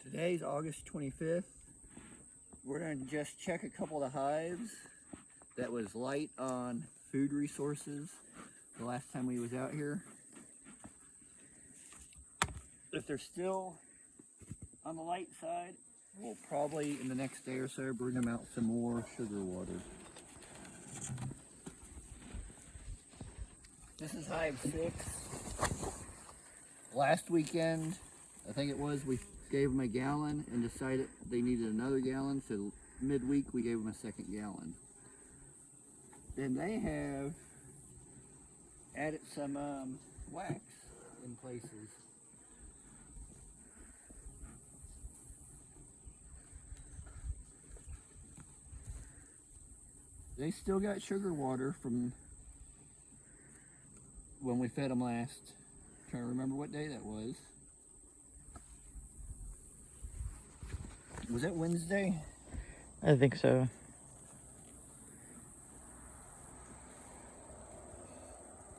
Today's August 25th. We're going to just check a couple of the hives that was light on food resources the last time we was out here. If they're still on the light side, we'll probably in the next day or so bring them out some more sugar water. This is hive 6. Last weekend, I think it was, we gave them a gallon and decided they needed another gallon, so midweek we gave them a second gallon. Then they have added some wax in places. They still got sugar water from when we fed them last. I'm trying to remember what day that was. Was it Wednesday? I think so.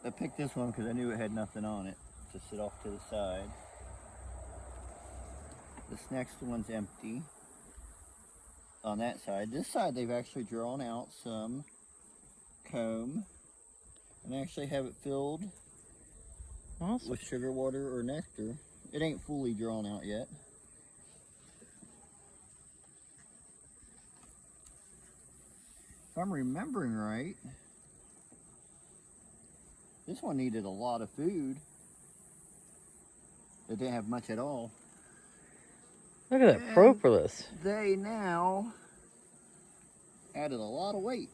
I picked this one because I knew it had nothing on it to sit off to the side. This next one's empty on that side. This side they've actually drawn out some comb and actually have it filled with sugar water or nectar. It ain't fully drawn out yet. If I'm remembering right, this one needed a lot of food. It didn't have much at all. Look at that propolis. They now added a lot of weight.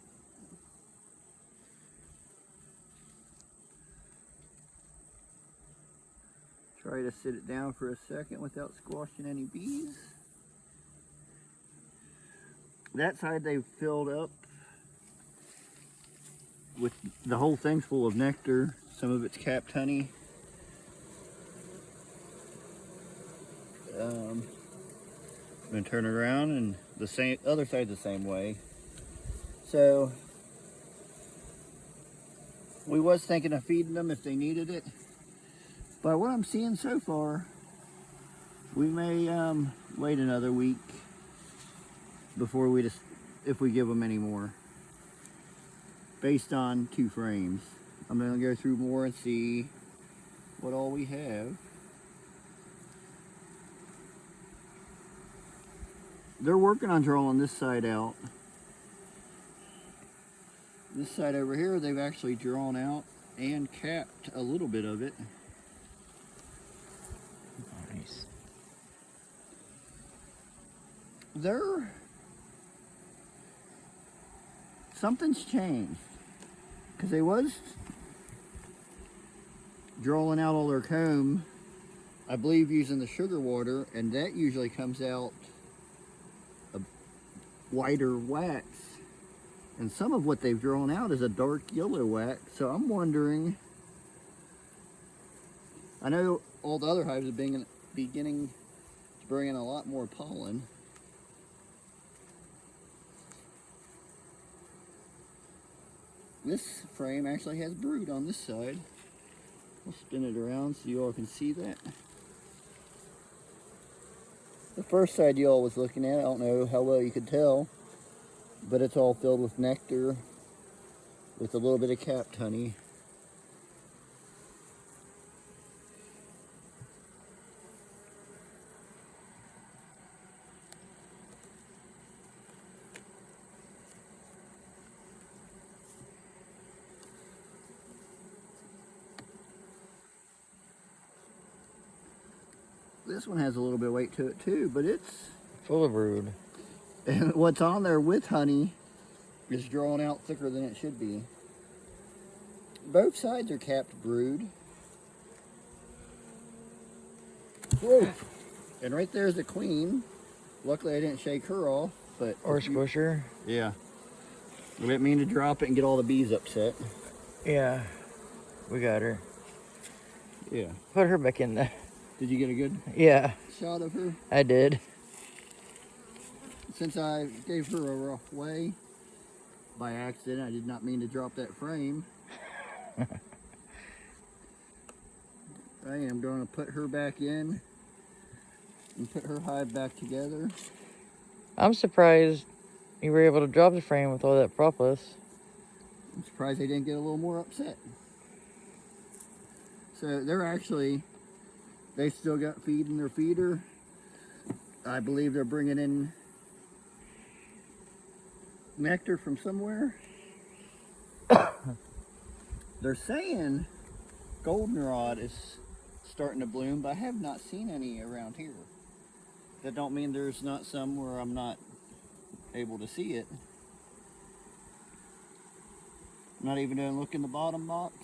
Try to sit it down for a second without squashing any bees. That side they've filled up with the whole thing's full of nectar. Some of it's capped honey. I'm gonna turn it around and the other side's the same way. So we was thinking of feeding them if they needed it. But what I'm seeing so far, we may wait another week before if we give them any more. Based on 2 frames. I'm gonna go through more and see what all we have. They're working on drawing this side out. This side over here, they've actually drawn out and capped a little bit of it. Nice. Something's changed. Because they was drawing out all their comb, I believe using the sugar water, and that usually comes out a whiter wax. And some of what they've drawn out is a dark yellow wax, so I'm wondering, I know all the other hives are beginning to bring in a lot more pollen. This frame actually has brood on this side. I'll spin it around so you all can see that. The first side you all was looking at, I don't know how well you could tell, but it's all filled with nectar with a little bit of capped honey. This one has a little bit of weight to it too, but it's full of brood. And what's on there with honey is drawn out thicker than it should be. Both sides are capped brood. Whoa! And right there's the queen. Luckily I didn't shake her off, but... Or squish her. Yeah. I didn't mean to drop it and get all the bees upset. Yeah. We got her. Yeah. Put her back in there. Did you get a good shot of her? I did. Since I gave her a rough way by accident, I did not mean to drop that frame. I am going to put her back in and put her hive back together. I'm surprised you were able to drop the frame with all that propolis. I'm surprised they didn't get a little more upset. So they still got feed in their feeder. I believe they're bringing in nectar from somewhere. They're saying goldenrod is starting to bloom, but I have not seen any around here. That don't mean there's not some where I'm not able to see it. I'm not even going to look in the bottom box.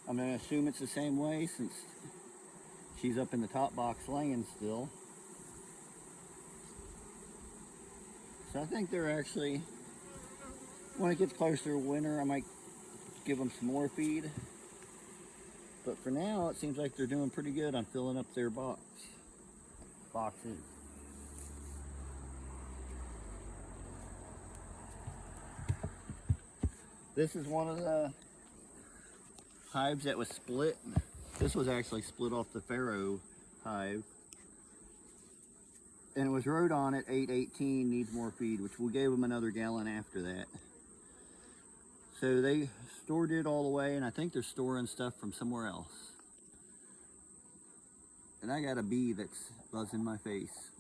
I'm going to assume it's the same way since she's up in the top box laying still. So I think they're actually, when it gets closer to winter, I might give them some more feed. But for now, it seems like they're doing pretty good on filling up their boxes. This is one of the hives that was split. This was actually split off the Pharaoh hive. And it was wrote on it 818 needs more feed, which we gave them another gallon after that. So they stored it all away, and I think they're storing stuff from somewhere else. And I got a bee that's buzzing my face.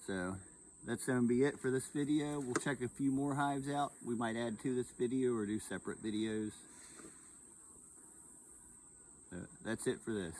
So that's going to be it for this video. We'll check a few more hives out. We might add to this video or do separate videos. So that's it for this.